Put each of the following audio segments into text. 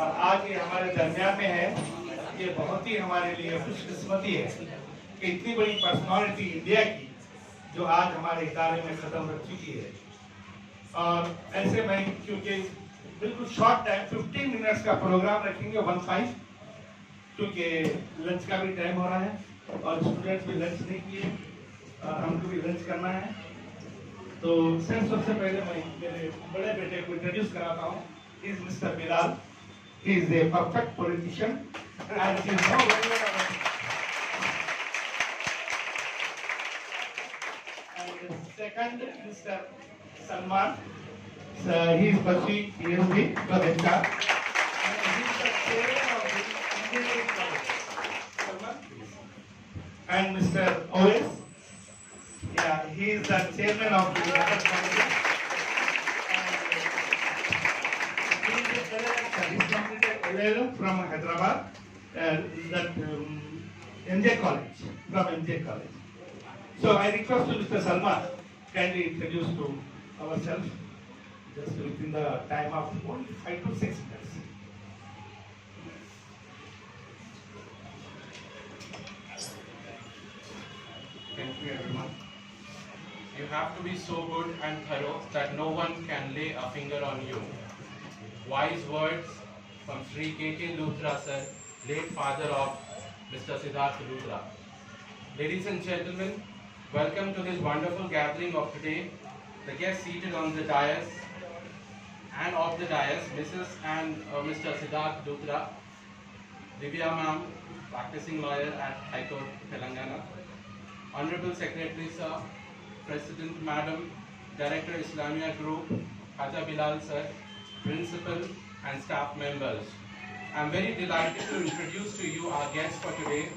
और आज ये हमारे दरमियान में है। ये बहुत ही हमारे लिए खुशकिस्मती है कि इतनी बड़ी पर्सनालिटी इंडिया की जो आज हमारे इदारे में खत्म हो चुकी है। और ऐसे मैं क्योंकि बिल्कुल शॉर्ट टाइम 15 मिनट्स का प्रोग्राम रखेंगे 15 क्योंकि लंच का भी टाइम हो रहा है और स्टूडेंट्स भी लंच नहीं किए और हमको भी लंच करना है। तो सबसे पहले मैं मेरे बड़े बेटे को इंट्रोड्यूस कराता हूँ। He is Mr. Bilal. He is a perfect politician and he is now very well. And second, Mr. Salman. He is pursuing PhD from HR. And he is the chair of the engineering college. Salman, please. And Mr. Ois. Yeah, he is the chairman of the college. He's completed LLM from Hyderabad, MJ College, from MJ College. So I request to Mr. Salman, kindly introduce to ourselves, just within the time of only 5 to 6 minutes. Thank you, everyone. You have to be so good and thorough that no one can lay a finger on you. Wise words from Sri K.K. Luthra sir, late father of Mr. Siddarth Luthra. Ladies and gentlemen, welcome to this wonderful gathering of today. The guests seated on the dais and of the dais, Mrs. and Mr. Siddarth Luthra, Divya ma'am, practicing lawyer at High Court, Telangana, Honorable Secretary sir, President madam, Director ISLAMIA Group, Haja Bilal sir, Principal and staff members. I am very delighted to introduce to you our guest for today,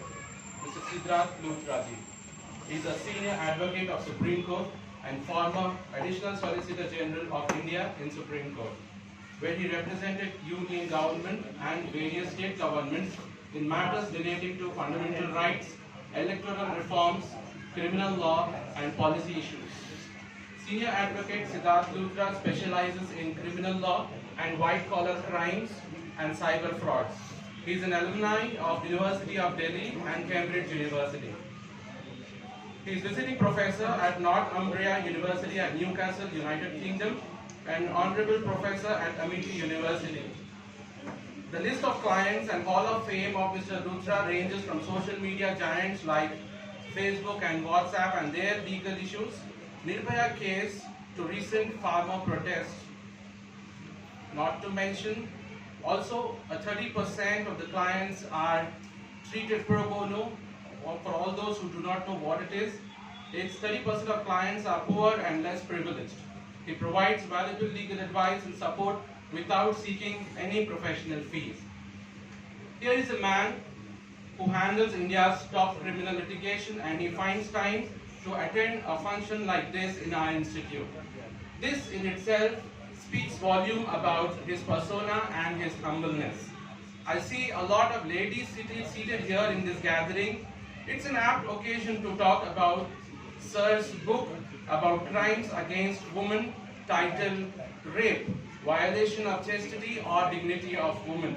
Mr. Siddarth Luthra ji. He is a senior advocate of Supreme Court and former Additional Solicitor General of India in Supreme Court, where he represented union government and various state governments in matters relating to fundamental rights, electoral reforms, criminal law and policy issues. Senior Advocate Siddarth Luthra specializes in criminal law and white-collar crimes and cyber frauds. He is an alumni of University of Delhi and Cambridge University. He is visiting professor at Northumbria University at Newcastle, United Kingdom, and honorable professor at Amity University. The list of clients and Hall of Fame of Mr. Luthra ranges from social media giants like Facebook and WhatsApp and their legal issues, Nirbhaya case, to recent farmer protests. Not to mention, also 30% of the clients are treated pro bono. For all those who do not know what it is, it's 30% of clients are poor and less privileged. He provides valuable legal advice and support without seeking any professional fees. Here is a man who handles India's top criminal litigation, and he finds time to attend a function like this in our institute. This in itself speaks volume about his persona and his humbleness. I see a lot of ladies seated here in this gathering. It's an apt occasion to talk about Sir's book about crimes against women titled Rape, Violation of Chastity or Dignity of Women.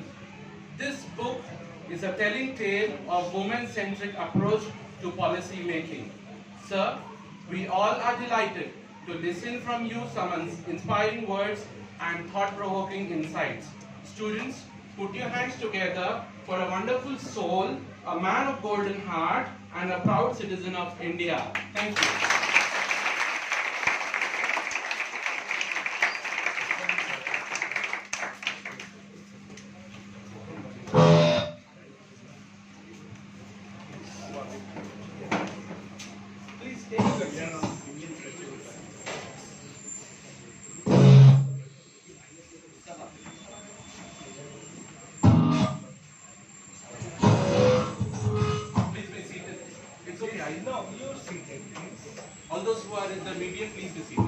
This book is a telling tale of woman-centric approach to policy making. Sir, we all are delighted to listen from you some inspiring words and thought-provoking insights. Students, put your hands together for a wonderful soul, a man of golden heart, and a proud citizen of India. Thank you. All those who are in the media, please be seated.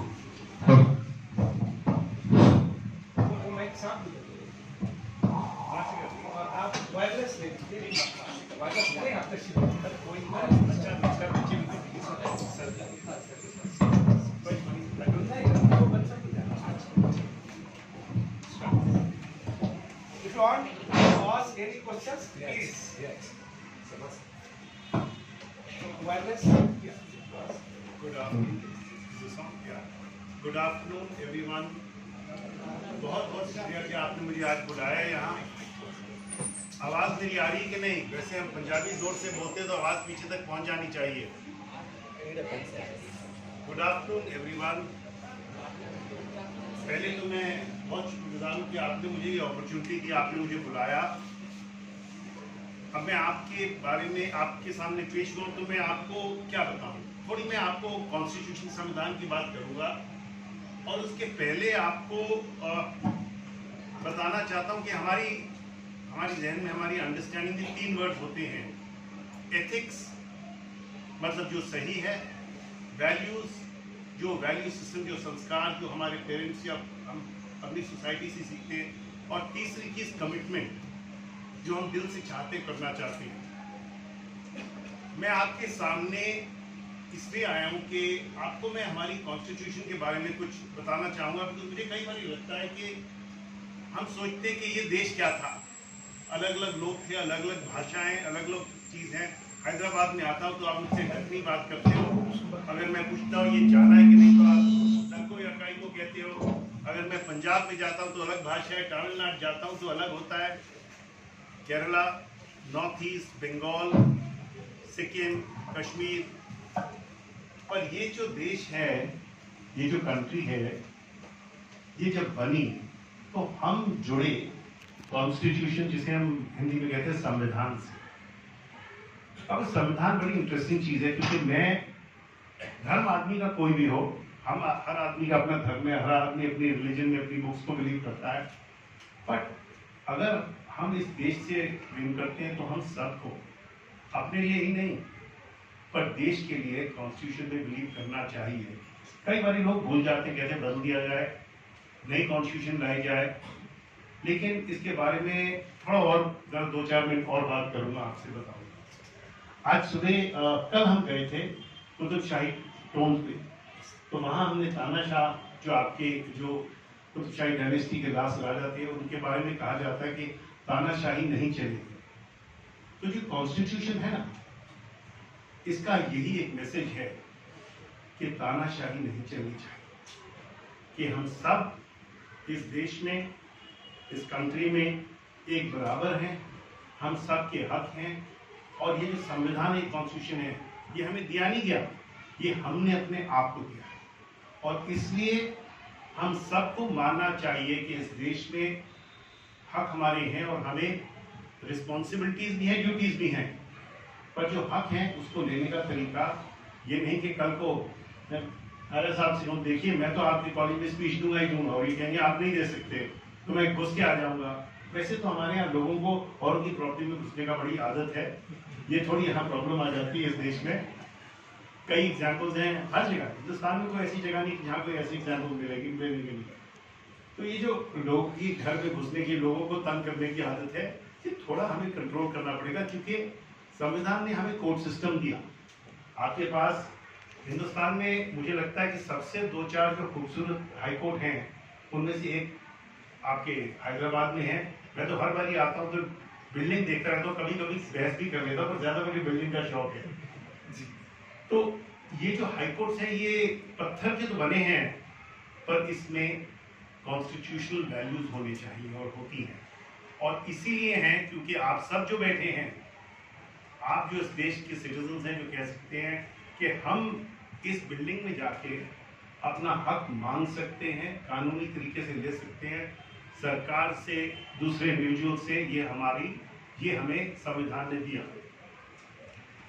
want to ask any questions, please. Yes. Wireless. Good afternoon. Is this on? Yeah. Good afternoon, everyone. बहुत बहुत शुक्रिया कि आपने मुझे आज बुलाया यहाँ। आवाज़ मेरी आ रही है कि नहीं? वैसे हम पंजाबी जोर से बोलते तो आवाज़ पीछे तक पहुँच जानी चाहिए। Good afternoon everyone. पहले तो मैं बहुत शुक्रगुजार हूँ कि आपने मुझे ये अपॉर्चुनिटी दी, आपने मुझे बुलाया। अब मैं आपके बारे में आपके सामने पेश करूँ तो मैं आपको क्या बताऊँ? थोड़ी मैं आपको कॉन्स्टिट्यूशन संविधान की बात करूँगा और उसके पहले आपको बताना चाहता हूँ कि हमारी जहन में हमारी अंडरस्टैंडिंग में 3 वर्ड होते हैं। एथिक्स मतलब जो सही है, वैल्यूज जो वैल्यू सिस्टम, जो संस्कार जो हमारे पेरेंट्स या हम अपनी सोसाइटी से सीखते हैं, और तीसरी चीज़ कमिटमेंट जो हम दिल से करना चाहते हैं। मैं आपके सामने इसलिए आया हूँ कि आपको मैं हमारी कॉन्स्टिट्यूशन के बारे में कुछ बताना चाहूँगा, क्योंकि मुझे कई बार लगता है कि हम सोचते हैं कि ये देश क्या था, अलग अलग लोग थे, अलग अलग भाषाएं, अलग अलग चीज़ हैं। हैदराबाद में आता हूँ तो आप मुझसे ढकनी बात करते हो, अगर मैं पूछता हूँ ये जाना है कि नहीं तो आप डको या काई को कहते हो। अगर मैं पंजाब में जाता हूँ तो अलग भाषा है, तमिलनाडु जाता हूँ तो अलग होता है, केरला, नॉर्थ ईस्ट, बंगाल, सिक्किम, कश्मीर। पर ये जो देश है, ये जो कंट्री है, ये जब बनी तो हम जुड़े कॉन्स्टिट्यूशन, जिसे हम हिंदी में कहते हैं संविधान से। अब संविधान बड़ी इंटरेस्टिंग चीज़ है, क्योंकि मैं धर्म आदमी का कोई भी हो, हम हर आदमी का अपना धर्म है, हर आदमी अपनी रिलीजन में अपनी बुक्स को बिलीव करता है। बट अगर हम इस देश से प्रेम करते हैं तो हम सबको अपने लिए ही नहीं पर देश के लिए कॉन्स्टिट्यूशन में बिलीव करना चाहिए। कई बार लोग भूल जाते हैं, कहते बदल दिया जाए, नई कॉन्स्टिट्यूशन लाई जाए, लेकिन इसके बारे में थोड़ा और 2-4 मिनट और बात करूंगा, आपसे बताऊंगा। आज सुबह कल हम गए थे कुतुबशाही टोम्ब पे, तो वहाँ हमने तानाशाह जो आपके जो कुतुबशाही डायनेस्टी के लास्ट राजा थे, उनके बारे में कहा जाता है कि तानाशाही नहीं चलेगी। तो जो कॉन्स्टिट्यूशन है ना, इसका यही एक मैसेज है कि तानाशाही नहीं चलनी चाहिए, कि हम सब इस देश में, इस कंट्री में एक बराबर हैं, हम सब के हक हैं। और ये जो संविधान एक कॉन्स्टिट्यूशन है, ये हमें दिया नहीं गया, ये हमने अपने आप को दिया है। और इसलिए हम सबको मानना चाहिए कि इस देश में हक हमारे हैं और हमें रिस्पॉन्सिबिलिटीज भी हैं, ड्यूटीज भी हैं। पर जो हक हैं उसको लेने का तरीका ये नहीं कि कल को अरे साहब से देखिए मैं तो आपके कॉलेज में स्पीच दूंगा ही दूंगा, और ये कहेंगे आप नहीं दे सकते तो मैं घुस के आ जाऊंगा। वैसे तो हमारे यहाँ लोगों को औरों की प्रॉपर्टी में घुसने का बड़ी आदत है, ये थोड़ी यहाँ प्रॉब्लम आ जाती है इस देश में। कई एग्जाम्पल्स हैं हर जगह, हिंदुस्तान में कोई ऐसी जगह नहीं जहाँ कोई ऐसी एग्जाम्पल मिलेगी मिलने के लिए। तो ये जो लोगों की घर में घुसने की, लोगों को तंग करने की आदत है, ये थोड़ा हमें कंट्रोल करना पड़ेगा, क्योंकि संविधान ने हमें कोर्ट सिस्टम दिया। आपके पास हिंदुस्तान में मुझे लगता है कि सबसे 2-4 जो खूबसूरत हाई कोर्ट हैं, उनमें से एक आपके हैदराबाद में है। मैं तो हर बार ही आता हूँ तो बिल्डिंग देखता रहता हूँ, कभी कभी बहस भी कर लेता हूँ, पर ज़्यादा मुझे बिल्डिंग का शौक है। तो ये जो हाई कोर्ट्स हैं, ये पत्थर के तो बने हैं, पर इसमें कॉन्स्टिट्यूशनल वैल्यूज होने चाहिए और होती हैं। और इसीलिए हैं क्योंकि आप सब जो बैठे हैं, आप जो इस देश के सिटीजन्स हैं, जो कह सकते हैं कि हम इस बिल्डिंग में जाके अपना हक मांग सकते हैं, कानूनी तरीके से ले सकते हैं, सरकार से, दूसरे इंडिविजुअल से। ये हमें संविधान ने दिया।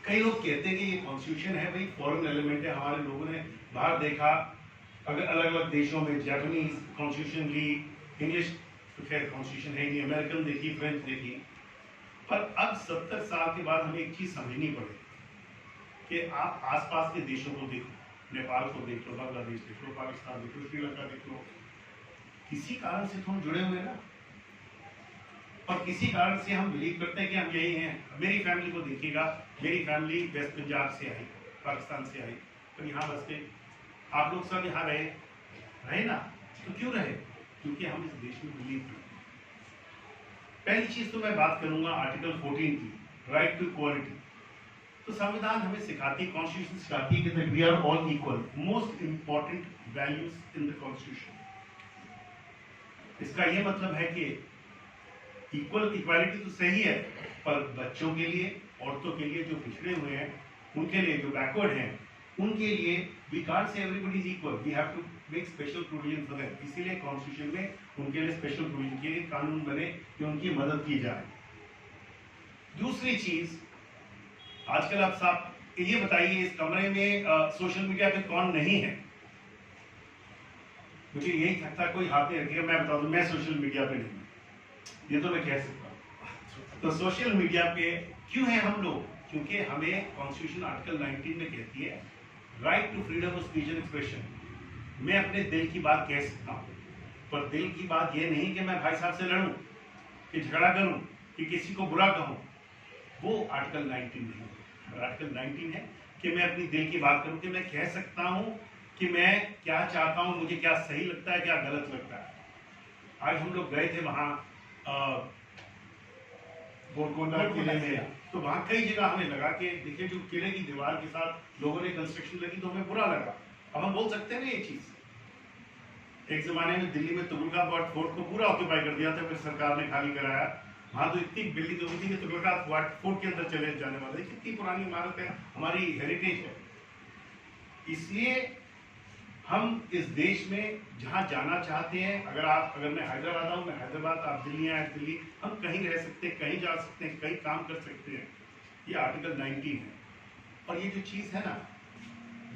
कई लोग कहते हैं कि ये कॉन्स्टिट्यूशन है भाई फॉरेन एलिमेंट है, हमारे लोगों ने बाहर देखा, अगर अलग अलग देशों में जापानीज कॉन्स्टिट्यूशन ली, इंग्लिश तो खैर कॉन्स्टिट्यूशन है नहीं, अमेरिकन देखी, फ्रेंच देखी। पर अब 70 साल के बाद हमें एक चीज़ समझनी पड़े कि आप आसपास के देशों को देखो, नेपाल को देख लो, बांग्लादेश देख लो, पाकिस्तान देख लो, श्रीलंका देख लो, किसी कारण से तो हम जुड़े हुए ना, और किसी कारण से हम बिलीव करते हैं कि हम यही हैं। मेरी फैमिली को देखिएगा, मेरी फैमिली वेस्ट पंजाब से आई, पाकिस्तान से आई, तो यहाँ बसते। आप लोग सब यहाँ रहे ना, तो क्यों रहे? क्योंकि हम इस देश में बिलीव करते हैं। पहली चीज तो मैं बात करूंगा आर्टिकल 14 की, राइट टू इक्वालिटी। तो संविधान हमें सिखाती है, कॉन्स्टिट्यूशन सिखाती है कि we are all equal, most important values in the constitution. इसका ये मतलब है कि इक्वालिटी तो सही है, पर बच्चों के लिए, औरतों के लिए जो पिछड़े हुए हैं, उनके लिए जो बैकवर्ड हैं, उनके लिए we can't say everybody is equal, we have to make special provision for them. इसीलिए कॉन्स्टिट्यूशन में उनके लिए स्पेशल प्रोविजन के लिए कानून बने कि उनकी मदद की जाए। दूसरी चीज, आजकल आप साहब ये बताइए, इस कमरे में सोशल मीडिया पे कौन नहीं है? मुझे यही थकता कोई हाथ नहीं रखिएगा, मैं बता दूं मैं सोशल मीडिया पे नहीं, ये तो मैं कह सकता हूँ। तो सोशल मीडिया पे क्यों है हम लोग? क्योंकि हमें कॉन्स्टिट्यूशन आर्टिकल 19 में कहती है right to freedom of speech and expression. मैं अपने दिल की बात कह सकता हूँ, पर दिल की बात ये नहीं कि मैं भाई साहब से लड़ूं, कि झगड़ा करूं, कि किसी को बुरा कहूं। वो आर्टिकल 19 नहीं है। आर्टिकल 19 है कि मैं अपनी दिल की बात करूं, कि मैं कह सकता हूं कि मैं क्या चाहता हूं, मुझे क्या सही लगता है, क्या गलत लगता है। आज हम लोग गए थे वहां गोलकोंडा किले में, तो वहां कई जगह हमें लगा कि देखिए जो किले की दीवार के साथ लोगों ने कंस्ट्रक्शन लगी, तो हमें बुरा लगा। अब हम बोल सकते हैं ना ये चीज। एक जमाने में दिल्ली में तुगलकाबाद फोर्ट को पूरा ऑक्यूपाई कर दिया था, फिर सरकार ने खाली कराया। वहां तो इतनी बिल्डिंग होती थी कि तुगलकाबाद फोर्ट के अंदर चले जाने वाले, कितनी पुरानी इमारत है, हमारी हेरिटेज है। इसलिए हम इस देश में जहां जाना चाहते हैं, अगर मैं हैदराबाद आऊं, मैं हैदराबाद, आप दिल्ली आए दिल्ली, हम कहीं रह सकते हैं, कहीं जा सकते हैं, कहीं काम कर सकते हैं। ये आर्टिकल 19 है। और ये जो चीज है ना,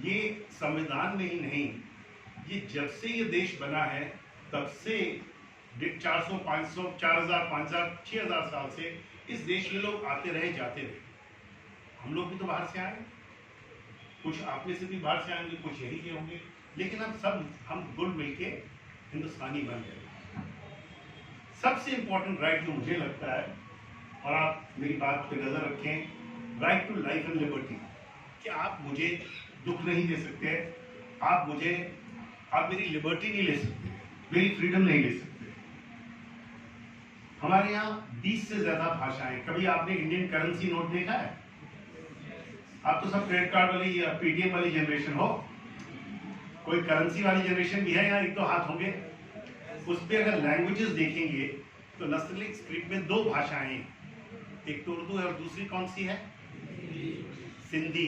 ये संविधान में ही नहीं, ये जब से ये देश बना है तब से 400, 500, 4000, 5000, 6000 साल से इस देश में लोग आते रहे, जाते रहे। हम लोग भी तो बाहर से आए, कुछ आप में से भी बाहर से आएंगे, कुछ यही के होंगे, लेकिन हम गुल मिलके हिंदुस्तानी बन गए। सबसे इंपॉर्टेंट राइट जो मुझे लगता है, और आप मेरी बात पे नजर रखें, right to life and liberty. कि आप मुझे दुख नहीं दे सकते, आप मेरी लिबर्टी नहीं ले सकते, मेरी फ्रीडम नहीं ले सकते। हमारे यहाँ 20 से ज्यादा भाषाएं। कभी आपने इंडियन करेंसी नोट देखा है? आप तो सब क्रेडिट कार्ड वाली या पेटीएम वाली जनरेशन हो, कोई करेंसी वाली जनरेशन भी है यहाँ? एक तो हाथ होंगे। उस पर अगर लैंग्वेजेस देखेंगे तो नस्तलीक स्क्रिप्ट में 2 भाषाएं हैं, एक तो उर्दू है और दूसरी कौन सी है? Sindhi.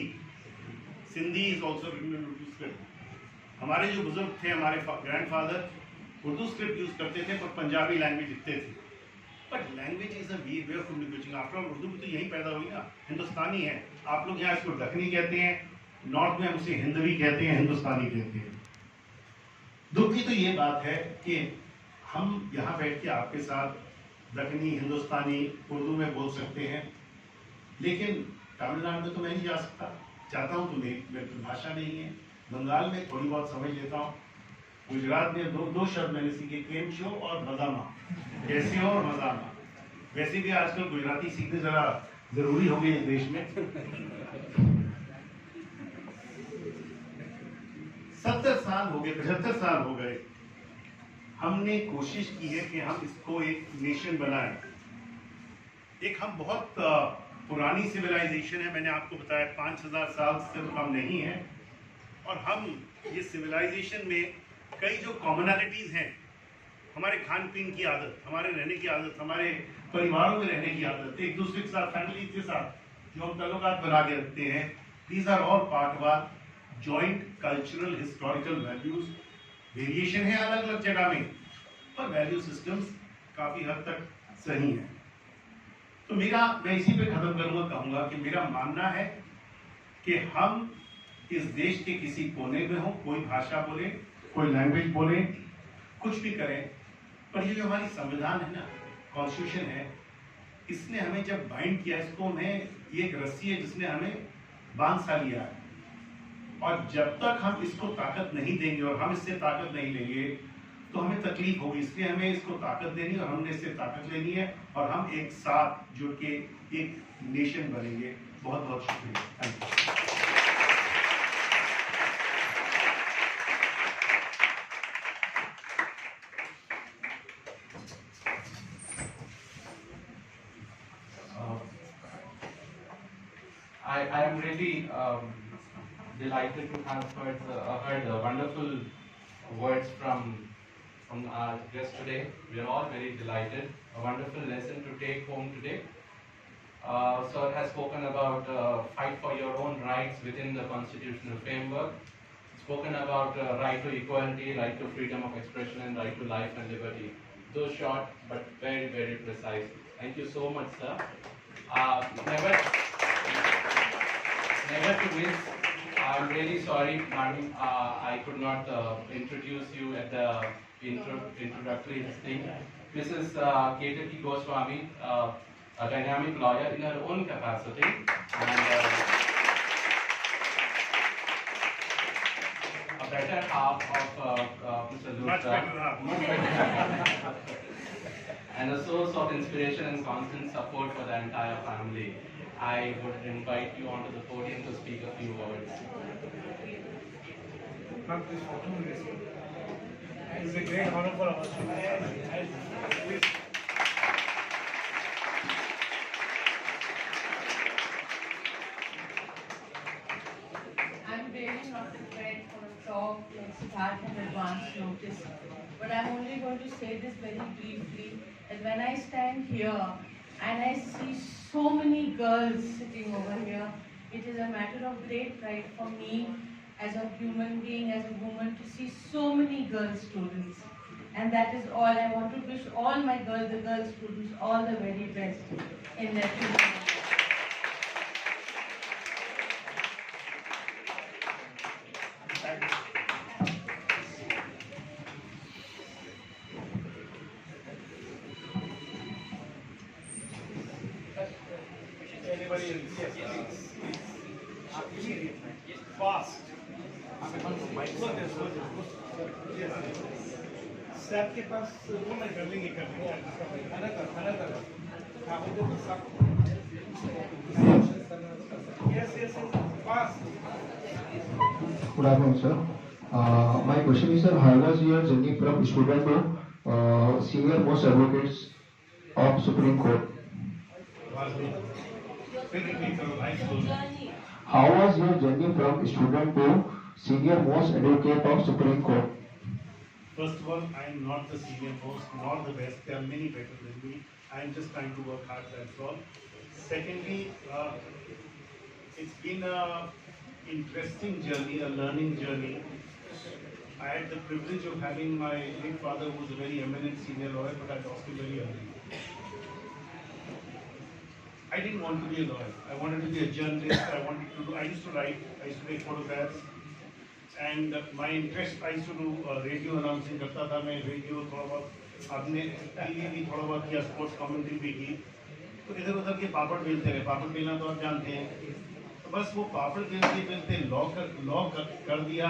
Sindhi is also written in Urdu script. हमारे जो बुजुर्ग थे, हमारे ग्रैंडफादर उर्दू स्क्रिप्ट यूज करते थे, पर पंजाबी लैंग्वेज लिखते थे। But language is a way of communication. After all Urdu भी तो यही पैदा हुई ना, हिंदुस्तानी है। आप लोग यहाँ इसको दखनी कहते हैं, नॉर्थ में हम उसे हिंदवी कहते हैं, हिंदुस्तानी कहते हैं। दुख की तो ये बात है कि हम यहाँ बैठ के आपके साथ दखनी, हिंदुस्तानी, उर्दू में बोल सकते हैं, लेकिन तमिलनाडु में तो मैं नहीं जा सकता। चाहता हूँ तो मेरी भाषा नहीं है। बंगाल में थोड़ी बहुत समझ लेता हूँ। गुजरात में दो शब्द मैंने सीखे, केम शो और मजामा, कैसे हो और मजामा। वैसे भी आजकल गुजराती सीखने जरा जरूरी हो गई इस देश में। 70 साल हो गए, 75 साल हो गए, हमने कोशिश की है कि हम इसको एक नेशन बनाएं। एक हम बहुत पुरानी सिविलाइजेशन है, मैंने आपको बताया 5000 साल से तो कम नहीं है। और हम ये सिविलाइजेशन में कई जो कॉमनैलिटीज हैं, हमारे खान पीन की आदत, हमारे रहने की आदत, हमारे परिवारों में रहने की आदत, एक दूसरे के साथ, फैमिली के साथ जो हम ताल्लुकात बना के रखते हैं, these are all part of our joint cultural historical values. Variation है अलग अलग जगह में, पर वैल्यू सिस्टम्स काफी हद तक सही है। तो मैं इसी पे खत्म करूंगा, कहूंगा कि मेरा मानना है कि हम इस देश के किसी कोने में हो, कोई भाषा बोले, कोई लैंग्वेज बोले, कुछ भी करें, पर ये जो हमारी संविधान है ना, कॉन्स्टिट्यूशन है, इसने हमें जब बाइंड किया, इसको हमें, ये एक रस्सी है जिसने हमें बांध सा लिया है। और जब तक हम इसको ताकत नहीं देंगे और हम इससे ताकत नहीं लेंगे तो हमें तकलीफ होगी। इसलिए हमें इसको ताकत देनी और हमने इससे ताकत लेनी है, और हम एक साथ जुड़ के एक नेशन बनेंगे। बहुत बहुत शुक्रिया। Thank you. I am really delighted to have heard wonderful words from our guest today. We are all very delighted. A wonderful lesson to take home today. Sir has spoken about fight for your own rights within the constitutional framework. Spoken about right to equality, right to freedom of expression, and right to life and liberty. Those short but very, very precise. Thank you so much, sir. Never to miss. I'm really sorry, madam. I could not introduce you at the introductory thing. Mrs. Ketaki Goswami, a dynamic lawyer in her own capacity, and a better half of Mr. Luthra, much better half. And a source of inspiration and constant support for the entire family. I would invite you onto the podium to speak a few words. It's a great honor for us. I'm really not prepared for a talk like Siddarth and advance notice, but I'm only going to say this very briefly, that when I stand here and I see so many girls sitting over here, it is a matter of great pride for me as a human being, as a woman, to see so many girl students. And that is all. I want to wish all my girls, the girl students, all the very best in their future. Anybody else? Yes. Fast. Sir के पास वो मैं कर लेंगे खाना कर हाँ वो तो सब yes fast. Good afternoon, sir. My question is, sir, how was your journey from student to senior most advocates of Supreme Court? How was your journey from student to senior most advocate of Supreme Court? First of all, I am not the senior most, nor the best. There are many better than me. I am just trying to work hard, that's all. Secondly, it's been an interesting journey, a learning journey. I had the privilege of having my late father, who was a very eminent senior lawyer, but I lost him very early. I didn't want to be a lawyer. I wanted to be a journalist. I used to write, I used to take photographs. And my interest, I used to do radio announcing करता था मैं, radio थोड़ा बहुत, आपने TV भी थोड़ा बहुत किया, स्पोर्ट्स कमेंट्री भी की, तो इधर उधर के पापड़ बेलते रहे, पापड़ बेलना तो आप जानते हैं, तो बस वो पापड़ बेलते बेलते लॉ कर दिया।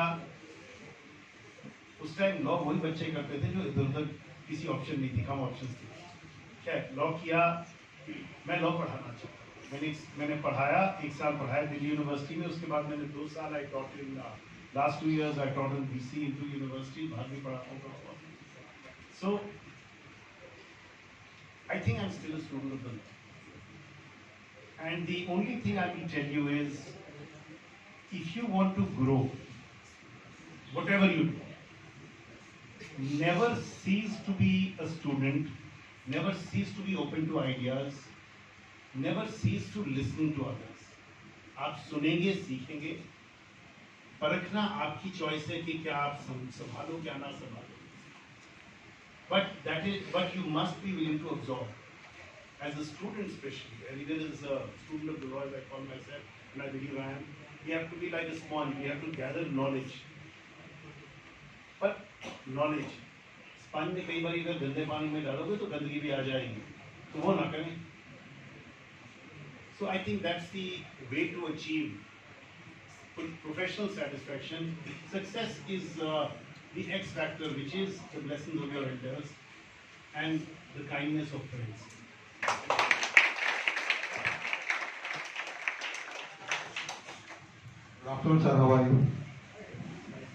उस टाइम लॉ वही बच्चे करते थे जो इधर उधर किसी ऑप्शन नहीं थी, कम ऑप्शन थी। क्या लॉ किया, मैं लॉ पढ़ाना चाहता, मैंने पढ़ाया, 1 साल पढ़ाया दिल्ली यूनिवर्सिटी में, उसके बाद मैंने 2 साल I taught in last 2 years I taught in BC into university, बाहर भी पढ़ा हूँ। So I think I'm still a student of the law, and the only thing I will tell you is, if you want to grow, whatever you do, never cease to be a student, never cease to be open to ideas, never cease to listen to others. आप सुनेंगे, सीखेंगे, परखना आपकी choice है कि क्या आप संभालो क्या ना संभालो, but you must be willing to absorb. As a student especially, and even as a student of the law, as I call myself, and I believe I am, we have to be like a sponge, we have to gather knowledge. But knowledge, sponge में कई बार इधर गंदे पानी में डालोगे तो गंदगी भी आ जाएगी, तो वो ना करें. So I think that's the way to achieve professional satisfaction. Success is the X factor, which is the blessings of your elders and the kindness of friends. Good afternoon, sir. How are you?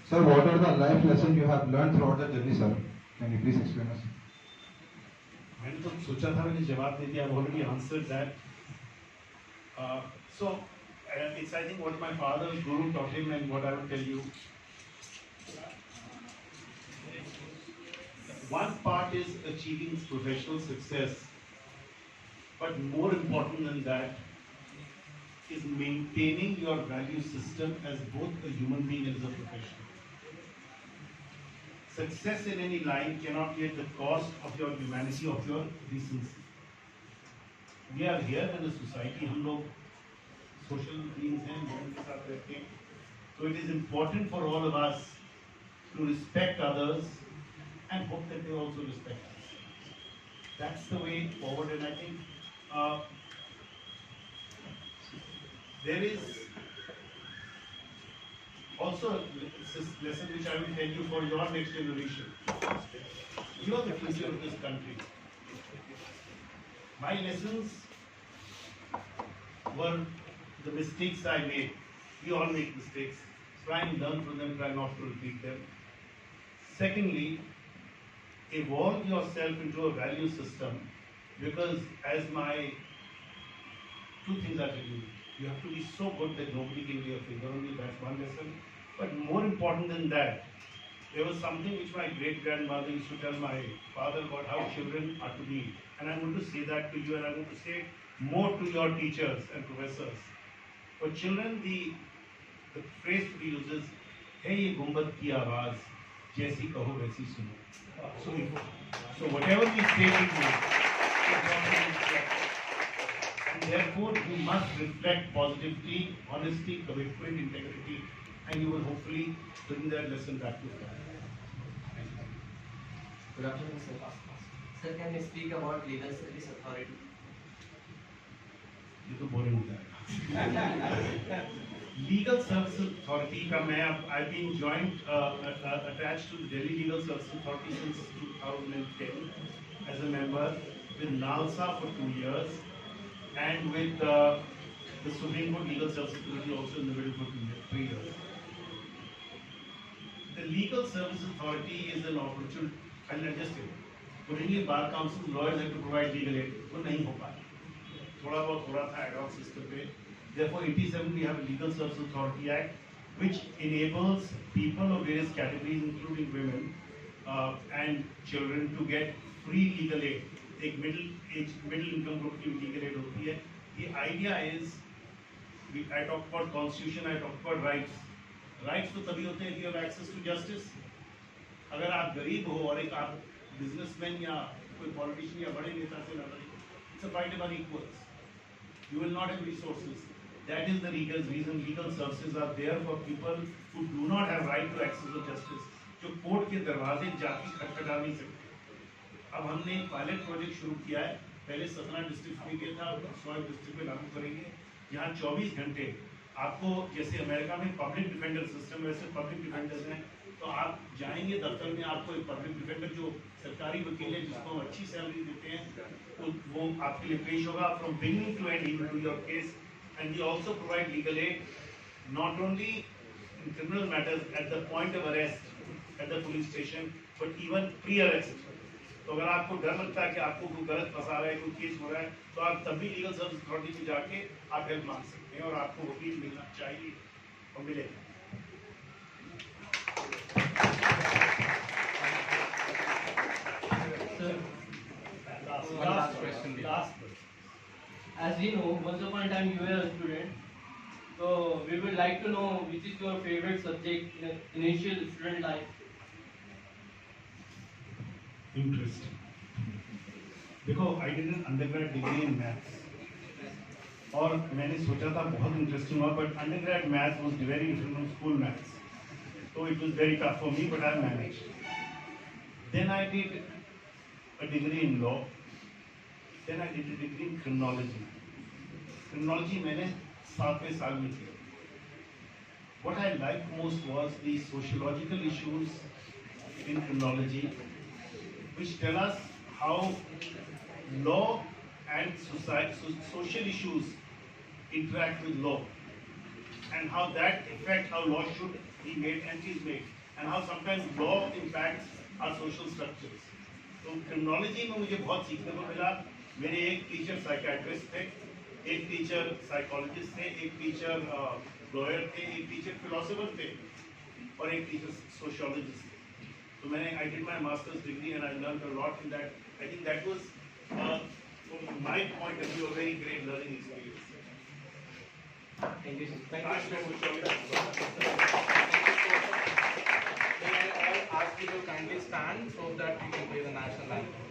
Sir, what are the life lessons you have learned throughout the journey, sir? Can you please explain us? मैंने तो सोचा था मैंने जवाब दे दिया. I've already answered that. So it's I think what my father's guru taught him and what I will tell you. One part is achieving professional success, but more important than that is maintaining your value system as both a human being and as a professional. Success in any line cannot be at the cost of your humanity, of your decency. We are here in a society, हम लोग social beings हैं, लोगों के साथ रहते हैं. So it is important for all of us to respect others and hope that they also respect us. That's the way forward, and I think there is also a lesson which I will tell you for your next generation. You are the future of this country. My lessons were the mistakes I made. We all make mistakes. Try and learn from them, try not to repeat them. Secondly, evolve yourself into a value system, because as my two things I tell you. You have to be so good that nobody can lay a finger on you. That's one lesson. But more important than that, there was something which my great-grandmother used to tell my father about how children are to be. And I'm going to say that to you, and I'm going to say it more to your teachers and professors. For children, the phrase to be used is, "Hey, ye gumbad ki awaaz, jaisi kaho waisi suno." So whatever we say to you, and therefore you must reflect positivity, honesty, commitment, integrity, and you will hopefully bring that lesson back to family. Good afternoon, sir. Sir, can you speak about legal service authority? ये तो boring हो जाएगा. Legal Services Authority का मैं I've been joined attached to the Delhi Legal Services Authority since 2010 as a member, with NALSA for 2 years, and with the Supreme Court Legal Services Authority also in the middle for 3 years. The Legal Services Authority is an opportunity, and I just putting in Bar Council, lawyers have to provide legal aid. वो नहीं हो पाया. थोड़ा बहुत हो रहा था ad hoc system पे. Therefore, 87 we have a Legal Services Authority Act, which enables people of various categories, including women and children, to get free legal aid. एक middle income group की legal aid होती है. The idea is, I talked about constitution, I talked about rights. Rights तो तभी होते हैं if you have access to justice. अगर आप गरीब हो और एक आप businessman या कोई politician या बड़े नेता से लड़ रहे हो, it's a fight among equals. You will not have resources. That is the reason legal services are there for people who do not have right to access to justice, जो कोर्ट के दरवाजे जाके खटखटा नहीं सकते. अब हमने एक पायलट प्रोजेक्ट शुरू किया है. पहले 17 डिस्ट्रिक्ट में किया था, अब 16 डिस्ट्रिक्ट में लागू करेंगे. यहाँ 24 घंटे आपको, जैसे अमेरिका में पब्लिक डिफेंडर सिस्टम, वैसे पब्लिक डिफेंडर्स हैं. तो आप जाएंगे दफ्तर में, आपको एक पब्लिक डिफेंडर जो सरकारी वकील है जिसको हम अच्छी सैलरी देते हैं, वो आपके लिए पेश होगा. From beginning to end he will do your case. And we also provide legal aid, not only in criminal matters at the point of arrest at the police station, but even pre-arrest. तो अगर आपको डर लगता है कि आपको कोई गलत फंसा रहा है, कोई केस हो रहा है, तो आप तब भी लीगल सर्विस अथॉरिटी में जाके आप हेल्प मांग सकते हैं, और आपको वकील मिलना चाहिए और मिलेगा. Last question. As we know, once upon a time you were a student, so we would like to know which is your favorite subject in initial student life. Interesting. देखो, I did an undergrad degree in maths, और मैंने सोचा था बहुत interesting हुआ, but undergrad maths was very different from school maths, so it was very tough for me, but I managed. Then I did a degree in law. Then I did a degree in criminology. Criminology मैंने 7वें साल में किया. What I liked most was the sociological issues in criminology, which tell us how law and social issues interact with law, and how that affect how law should be made and is made, and how sometimes law impacts our social structures. तो criminology में मुझे बहुत सीखने को मिला. मेरे एक teacher psychiatrist थे, एक टीचर साइकोलॉजिस्ट थे, एक टीचर लॉयर थे, एक टीचर फिलोसोफर थे और एक टीचर सोशियोलॉजिस्ट थे. So I did my master's degree and I learned a lot in that. I think that was, from my point of view, a very great learning experience. Thank you. Thank you so much. May I all ask you to kindly stand so that we can play the national anthem.